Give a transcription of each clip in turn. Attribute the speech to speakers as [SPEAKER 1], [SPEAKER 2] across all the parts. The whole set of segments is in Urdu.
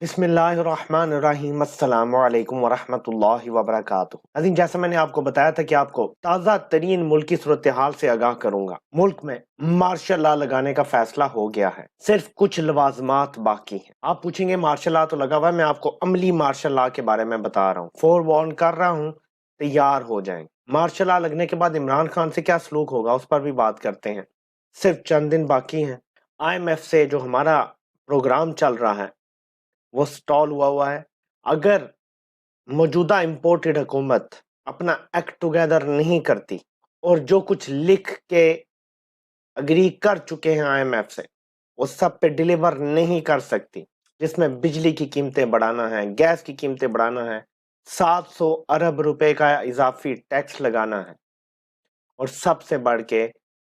[SPEAKER 1] بسم اللہ الرحمن الرحیم، السلام علیکم ورحمۃ اللہ وبرکاتہ۔ عظیم، جیسا میں نے آپ کو بتایا تھا کہ آپ کو تازہ ترین ملکی صورتحال سے آگاہ کروں گا۔ ملک میں مارشل لا لگانے کا فیصلہ ہو گیا ہے، صرف کچھ لوازمات باقی ہیں۔ آپ پوچھیں گے مارشل لا تو لگا ہوا ہے، میں آپ کو عملی مارشل لا کے بارے میں بتا رہا ہوں، فور وارن کر رہا ہوں، تیار ہو جائیں۔ مارشل لا لگنے کے بعد عمران خان سے کیا سلوک ہوگا اس پر بھی بات کرتے ہیں۔ صرف چند دن باقی ہیں، آئی ایم ایف سے جو ہمارا پروگرام چل رہا ہے وہ سٹال ہوا ہے۔ اگر موجودہ امپورٹڈ حکومت اپنا ایکٹ ٹوگیدر نہیں کرتی اور جو کچھ لکھ کے اگری کر چکے ہیں آئی ایم ایف سے وہ سب پہ ڈیلیور نہیں کر سکتی، جس میں بجلی کی قیمتیں بڑھانا ہے، گیس کی قیمتیں بڑھانا ہے، 700 ارب روپے کا اضافی ٹیکس لگانا ہے، اور سب سے بڑھ کے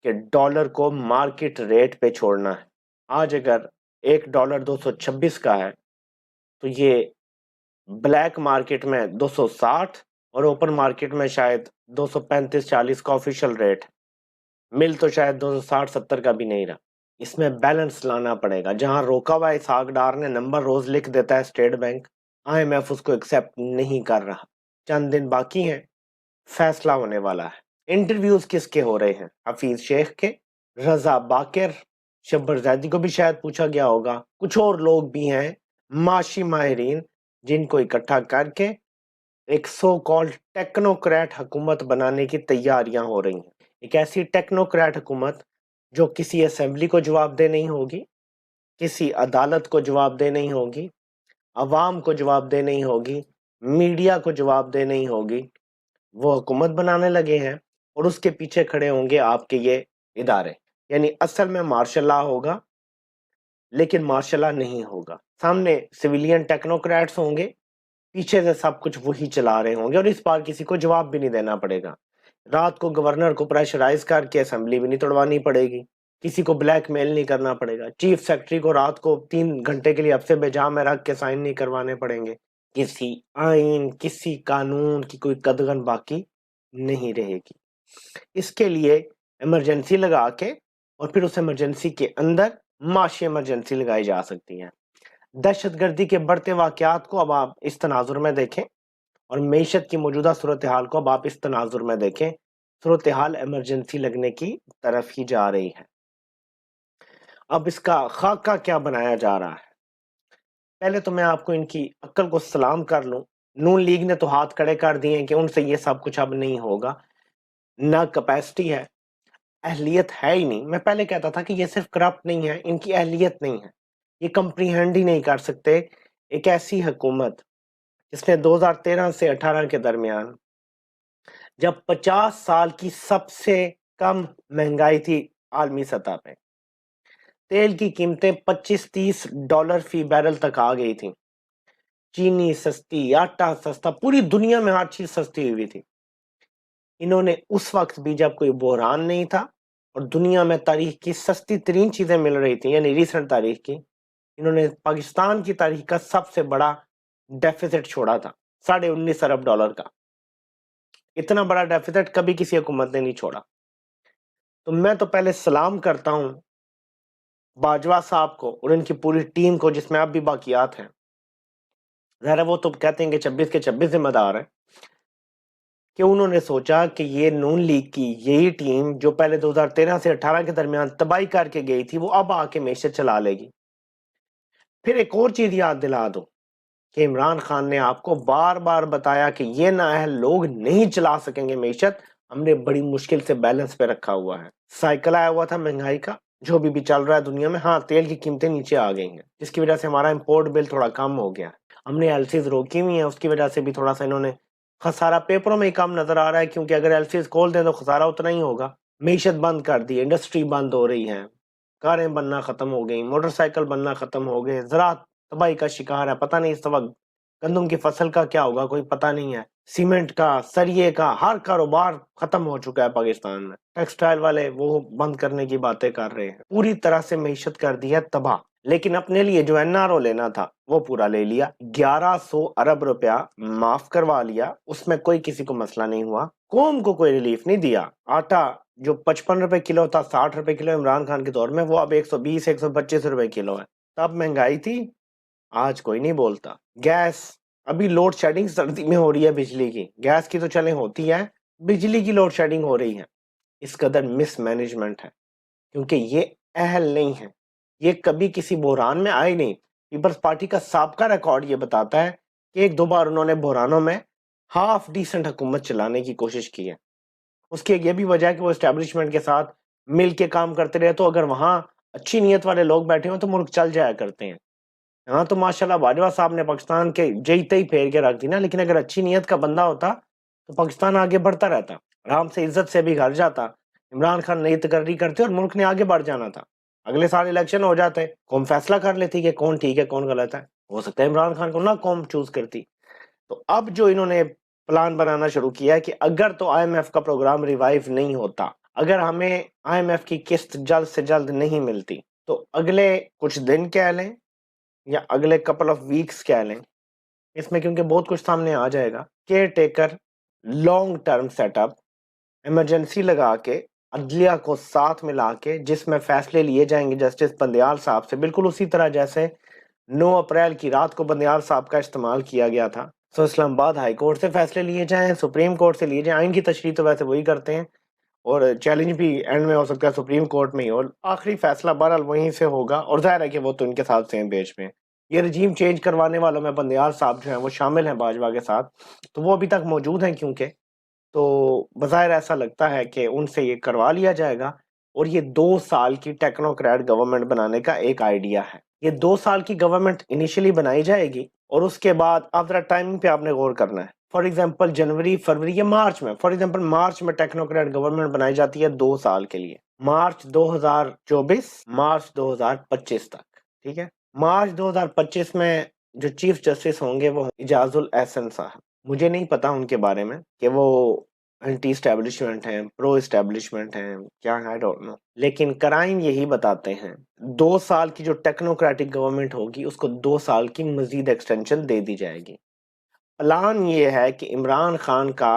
[SPEAKER 1] کہ ڈالر کو مارکیٹ ریٹ پہ چھوڑنا ہے۔ آج اگر ایک ڈالر 226 کا ہے تو یہ بلیک مارکیٹ میں 260 اور اوپن مارکیٹ میں شاید 235-40 کا آفیشل ریٹ، مل تو شاید 260-70 کا بھی نہیں رہا۔ اس میں بیلنس لانا پڑے گا، جہاں روکا ہوا اسحاق ڈار نے نمبر روز لکھ دیتا ہے state bank, I M F اس کو ایکسیپٹ نہیں کر رہا۔ چند دن باقی ہیں، فیصلہ ہونے والا ہے۔ انٹرویوز کس کے ہو رہے ہیں؟ حفیظ شیخ کے، رضا باقر، شبر زیدی کو بھی شاید پوچھا گیا ہوگا، کچھ اور لوگ بھی ہیں معاشی ماہرین جن کو اکٹھا کر کے ایک سو کالڈ ٹیکنوکریٹ حکومت بنانے کی تیاریاں ہو رہی ہیں۔ ایک ایسی ٹیکنوکریٹ حکومت جو کسی اسمبلی کو جواب دہ نہیں ہوگی، کسی عدالت کو جواب دہ نہیں ہوگی، عوام کو جواب دہ نہیں ہوگی، میڈیا کو جواب دہ نہیں ہوگی، وہ حکومت بنانے لگے ہیں اور اس کے پیچھے کھڑے ہوں گے آپ کے یہ ادارے۔ یعنی اصل میں مارشل لا ہوگا لیکن مارشل لا نہیں ہوگا، سامنے سویلین ٹیکنوکریٹس ہوں گے، پیچھے سے سب کچھ وہی چلا رہے ہوں گے، اور اس بار کسی کو جواب بھی نہیں دینا پڑے گا۔ رات کو گورنر کو پریشرائز کر کے اسمبلی بھی نہیں توڑوانی پڑے گی، کسی کو بلیک میل نہیں کرنا پڑے گا، چیف سیکرٹری کو رات کو 3 گھنٹے کے لیے اب سے بجا میں رکھ کے سائن نہیں کروانے پڑیں گے، کسی آئین کسی قانون کی کوئی قدغن باقی نہیں رہے گی۔ اس کے لیے ایمرجنسی لگا کے اور پھر اس ایمرجنسی کے اندر معاشی ایمرجنسی لگائی جا سکتی ہے۔ دہشت گردی کے بڑھتے واقعات کو اب آپ اس تناظر میں دیکھیں اور معیشت کی موجودہ صورتحال کو اب آپ اس تناظر میں دیکھیں، صورتحال ایمرجنسی لگنے کی طرف ہی جا رہی ہے۔ اب اس کا خاکہ کیا بنایا جا رہا ہے؟ پہلے تو میں آپ کو ان کی عقل کو سلام کر لوں، نون لیگ نے تو ہاتھ کھڑے کر دیے ہیں کہ ان سے یہ سب کچھ اب نہیں ہوگا، نہ کیپیسٹی ہے، اہلیت ہے ہی نہیں۔ میں پہلے کہتا تھا کہ یہ صرف کرپٹ نہیں ہے، ان کی اہلیت نہیں ہے، یہ کمپریہنڈ ہی نہیں کر سکتے ایک ایسی حکومت جس نے 2013 سے 18 کے درمیان جب 50 سال کی سب سے کم مہنگائی تھی عالمی سطح پہ، تیل کی قیمتیں 25-30 ڈالر فی بیرل تک آ گئی تھیں، چینی سستی، آٹا سستا، پوری دنیا میں ہر چیز سستی ہوئی تھی۔ انہوں نے اس وقت بھی جب کوئی بحران نہیں تھا اور دنیا میں تاریخ کی سستی ترین چیزیں مل رہی تھیں، یعنی ریسنٹ تاریخ کی، انہوں نے پاکستان کی تاریخ کا سب سے بڑا ڈیفیسٹ چھوڑا تھا، 19.5 ارب ڈالر کا۔ اتنا بڑا ڈیفیسٹ کبھی کسی حکومت نے نہیں چھوڑا۔ تو میں تو پہلے سلام کرتا ہوں باجوہ صاحب کو اور ان کی پوری ٹیم کو، جس میں اب بھی باقیات ہیں، ظاہر ہے وہ تو کہتے ہیں کہ 26 کے 26 ذمہ دار ہیں، کہ انہوں نے سوچا کہ یہ نون لیگ کی یہی ٹیم جو پہلے 2013 سے 18 کے درمیان تباہی کر کے گئی تھی، وہ اب آ کے معیشت چلا لے گی۔ پھر ایک اور چیز یاد دلا دو کہ عمران خان نے آپ کو بار بار بتایا کہ یہ نااہل لوگ نہیں چلا سکیں گے معیشت، ہم نے بڑی مشکل سے بیلنس پہ رکھا ہوا ہے۔ سائیکل آیا ہوا تھا مہنگائی کا جو بھی چل رہا ہے دنیا میں، ہاں تیل کی قیمتیں نیچے آ گئی ہیں جس کی وجہ سے ہمارا امپورٹ بل تھوڑا کم ہو گیا، ہم نے ایل سیز روکی ہوئی ہیں، اس کی وجہ سے بھی تھوڑا سا انہوں نے خسارہ پیپروں میں ہی کم نظر آ رہا ہے، کیونکہ اگر ایل سیز کھول دیں تو خسارہ اتنا ہی ہوگا۔ معیشت بند کر دی، انڈسٹری بند ہو رہی ہے، کاریں بننا ختم ہو گئی، موٹر سائیکل بننا ختم ہو گئے، زراعت تباہی کا شکار ہے، پتہ نہیں اس وقت گندم کی فصل کا کیا ہوگا کوئی پتہ نہیں ہے، سیمنٹ کا، سریے کا، ہر کاروبار ختم ہو چکا ہے پاکستان میں، ٹیکسٹائل والے وہ بند کرنے کی باتیں کر رہے ہیں، پوری طرح سے معیشت کر دی ہے تباہ۔ لیکن اپنے لیے جو این آر او لینا تھا وہ پورا لے لیا، 1100 ارب روپیہ معاف کروا لیا، اس میں کوئی کسی کو مسئلہ نہیں ہوا، قوم کو کوئی ریلیف نہیں دیا۔ آٹا جو 55 روپے کلو تھا، 60 روپے کلو عمران خان کے دور میں، وہ اب 120-125 روپے کلو ہے۔ تب مہنگائی تھی، آج کوئی نہیں بولتا. گیس ابھی لوڈ شیڈنگ سردی میں ہو رہی ہے بجلی کی, گیس کی تو چلیں ہوتی ہے, بجلی کی لوڈ شیڈنگ ہو رہی ہے. اس قدر مس مینجمنٹ ہے, کیونکہ یہ اہل نہیں ہے, یہ کبھی کسی بحران میں آئے نہیں. پیپلز پارٹی کا سابقہ ریکارڈ یہ بتاتا ہے کہ ایک دو بار انہوں نے بحرانوں میں ہاف ڈیسنٹ حکومت چلانے کی کوشش کی ہے. اس کی ایک یہ بھی وجہ ہے کہ وہ اسٹیبلشمنٹ کے ساتھ مل کے کام کرتے رہے, تو اگر وہاں اچھی نیت والے لوگ بیٹھے ہوں تو ملک چل جایا کرتے ہیں. ہاں تو ماشاءاللہ باجوہ صاحب نے پاکستان کے جیتے ہی پھیر کے رکھ دی نا, لیکن اگر اچھی نیت کا بندہ ہوتا تو پاکستان آگے بڑھتا رہتا, آرام سے عزت سے بھی گھر جاتا. عمران خان نئی تقرری کرتے اور ملک نے آگے بڑھ جانا تھا. اگلے سال الیکشن ہو جاتے, قوم فیصلہ کر لیتی کہ کون ٹھیک ہے کون غلط ہے. ہو سکتا ہے عمران خان کو نہ قوم چوز کرتی. تو اب جو انہوں نے پلان بنانا شروع کیا ہے کہ اگر تو آئی ایم ایف کا پروگرام ریوائیو نہیں ہوتا, اگر ہمیں آئی ایم ایف کی قسط جلد سے جلد نہیں ملتی, تو اگلے کچھ دن کہہ لیں یا اگلے کپل آف ویکس کہہ لیں, اس میں کیونکہ بہت کچھ سامنے آ جائے گا, caretaker long term setup emergency لگا کے عدلیہ کو ساتھ ملا کے, جس میں فیصلے لیے جائیں گے جسٹس بندیال صاحب سے, بالکل اسی طرح جیسے 9 اپریل کی رات کو بندیال صاحب کا استعمال کیا گیا تھا. سو اسلام آباد ہائی کورٹ سے فیصلے لیے جائیں, سپریم کورٹ سے لیے جائیں, آئین کی تشریح تو ویسے وہی کرتے ہیں, اور چیلنج بھی اینڈ میں ہو سکتا ہے سپریم کورٹ میں ہی, اور آخری فیصلہ بہرحال وہیں سے ہوگا. اور ظاہر ہے کہ وہ تو ان کے ساتھ سیم پیج میں. یہ رجیم چینج کروانے والوں میں بندیال صاحب جو ہیں وہ شامل ہیں باجوہ کے ساتھ, تو وہ ابھی تک موجود ہیں کیونکہ, تو بظاہر ایسا لگتا ہے کہ ان سے یہ کروا لیا جائے گا. اور یہ 2 سال کی ٹیکنوکریٹ گورنمنٹ بنانے کا ایک آئیڈیا ہے. یہ 2 سال کی گورنمنٹ انیشلی بنائی جائے گی, اور اس کے بعد آپ ذرا ٹائمنگ پہ آپ نے غور کرنا ہے. فار ایگزامپل جنوری فروری یا مارچ میں, فار ایگزامپل مارچ میں ٹیکنوکریٹ گورنمنٹ بنائی جاتی ہے 2 سال کے لیے, مارچ 2024 مارچ 2025 تک. ٹھیک ہے, مارچ 2025 میں جو چیف جسٹس ہوں گے وہ اجاز الاحسن صاحب. مجھے نہیں پتا ان کے بارے میں کہ وہ اینٹی اسٹیبلشمنٹ ہیں, پرو اسٹیبلشمنٹ ہیں, کیا ہے, I don't know. لیکن کرائم یہی بتاتے ہیں 2 سال کی جو ٹیکنوکریٹک گورنمنٹ ہوگی اس کو 2 سال کی مزید ایکسٹینشن دے دی جائے گی. پلان یہ ہے کہ عمران خان کا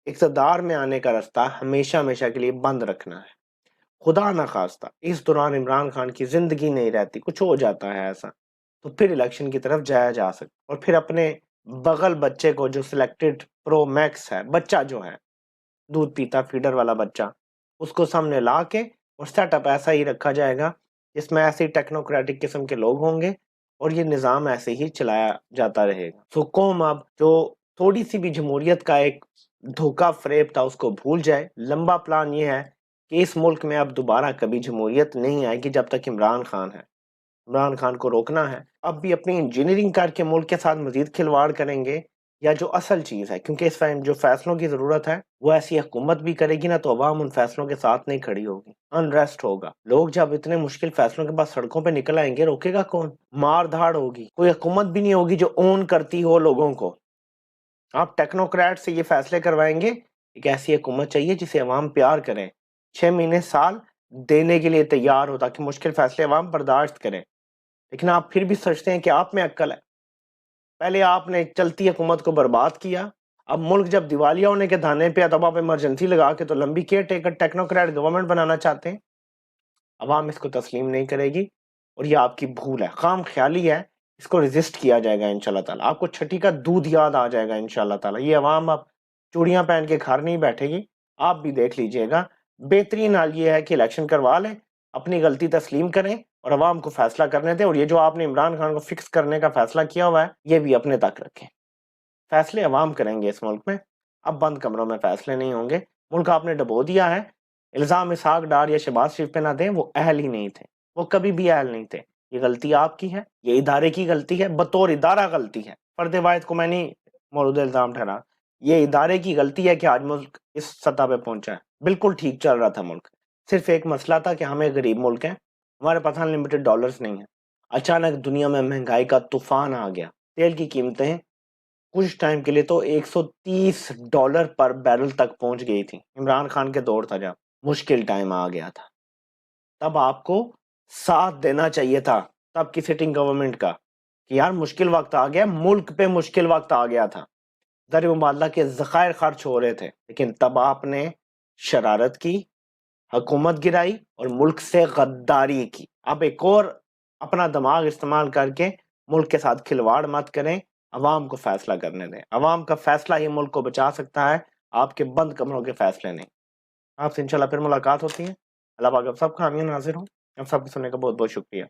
[SPEAKER 1] اقتدار میں آنے کا راستہ ہمیشہ ہمیشہ کے لیے بند رکھنا ہے. خدا نہ خواستہ اس دوران عمران خان کی زندگی نہیں رہتی, کچھ ہو جاتا ہے ایسا, تو پھر الیکشن کی طرف جایا جا سکتا, اور پھر اپنے بغل بچے کو جو سلیکٹڈ پرو میکس ہے, بچہ جو ہے دودھ پیتا فیڈر والا بچہ, اس کو سامنے لا کے اور سیٹ اپ ایسا ہی رکھا جائے گا جس میں ایسے ٹیکنوکریٹک قسم کے لوگ ہوں گے, اور یہ نظام ایسے ہی چلایا جاتا رہے گا. سو قوم اب جو تھوڑی سی بھی جمہوریت کا ایک دھوکہ فریب تھا اس کو بھول جائے. لمبا پلان یہ ہے کہ اس ملک میں اب دوبارہ کبھی جمہوریت نہیں آئے گی جب تک عمران خان ہے. عمران خان کو روکنا ہے. اب بھی اپنی انجینئرنگ کر کے ملک کے ساتھ مزید کھلواڑ کریں گے, یا جو اصل چیز ہے, کیونکہ اس ٹائم جو فیصلوں کی ضرورت ہے وہ ایسی حکومت بھی کرے گی نا, تو عوام ان فیصلوں کے ساتھ نہیں کھڑی ہوگی, انریسٹ ہوگا. لوگ جب اتنے مشکل فیصلوں کے بعد سڑکوں پہ نکل آئیں گے, روکے گا کون؟ مار دھاڑ ہوگی, کوئی حکومت بھی نہیں ہوگی جو اون کرتی ہو لوگوں کو. آپ ٹیکنوکریٹ سے یہ فیصلے کروائیں گے, ایک ایسی حکومت چاہیے جسے عوام پیار کریں, 6 مہینے سال دینے کے لیے تیار ہو تاکہ مشکل فیصلے عوام برداشت کریں. لیکن آپ پھر بھی سوچتے ہیں کہ آپ میں عقل ہے. پہلے آپ نے چلتی حکومت کو برباد کیا, اب ملک جب دیوالیہ ہونے کے دھانے پہ, تب آپ ایمرجنسی لگا کے تو لمبی کیئر ٹیکر ٹیکنوکریٹ گورنمنٹ بنانا چاہتے ہیں. عوام اس کو تسلیم نہیں کرے گی, اور یہ آپ کی بھول ہے, خام خیالی ہے. اس کو ریزسٹ کیا جائے گا انشاءاللہ تعالی. آپ کو چھٹی کا دودھ یاد آ جائے گا انشاءاللہ تعالی. یہ عوام اب چوڑیاں پہن کے گھر نہیں بیٹھے گی, آپ بھی دیکھ لیجئے گا. بہترین حال یہ ہے کہ الیکشن کروا لیں, اپنی غلطی تسلیم کریں, اور عوام کو فیصلہ کرنے دیں. اور یہ جو آپ نے عمران خان کو فکس کرنے کا فیصلہ کیا ہوا ہے, یہ بھی اپنے تک رکھیں. فیصلے عوام کریں گے اس ملک میں, اب بند کمروں میں فیصلے نہیں ہوں گے. ملک آپ نے ڈبو دیا ہے. الزام اسحاق ڈار یا شہباز شریف پہ نہ دیں, وہ اہل ہی نہیں تھے, وہ کبھی بھی اہل نہیں تھے. یہ غلطی آپ کی ہے, یہ ادارے کی غلطی ہے, بطور ادارہ غلطی ہے. فرد واحد کو میں نہیں مورد الزام ٹھہرا, یہ ادارے کی غلطی ہے کہ آج ملک اس سطح پہ پہنچا ہے. بالکل ٹھیک چل رہا تھا ملک, صرف ایک مسئلہ تھا کہ ہمیں غریب ملک ہیں, ہمارے پاس انلمیٹڈ ڈالرز نہیں ہیں. اچانک دنیا میں مہنگائی کا طوفان آ گیا, تیل کی قیمتیں کچھ ٹائم کے لیے تو $130 پر بیرل تک پہنچ گئی تھی. عمران خان کے دور تھا جب مشکل ٹائم آ گیا تھا, تب آپ کو ساتھ دینا چاہیے تھا تب کی سٹنگ گورنمنٹ کا, کہ یار مشکل وقت آ گیا, ملک پہ مشکل وقت آ گیا تھا, زر مبادلہ کے ذخائر خرچ ہو رہے تھے, لیکن تب آپ نے شرارت کی, حکومت گرائی, اور ملک سے غداری کی. اب ایک اور اپنا دماغ استعمال کر کے ملک کے ساتھ کھلواڑ مت کریں، عوام کو فیصلہ کرنے دیں، عوام کا فیصلہ ہی ملک کو بچا سکتا ہے، آپ کے بند کمروں کے فیصلے نہیں۔ آپ سے انشاءاللہ پھر ملاقات ہوتی ہے۔ اللہ پاک آپ سب کا آمین حاضر ہوں۔ آپ سب کو سننے کا بہت بہت شکریہ۔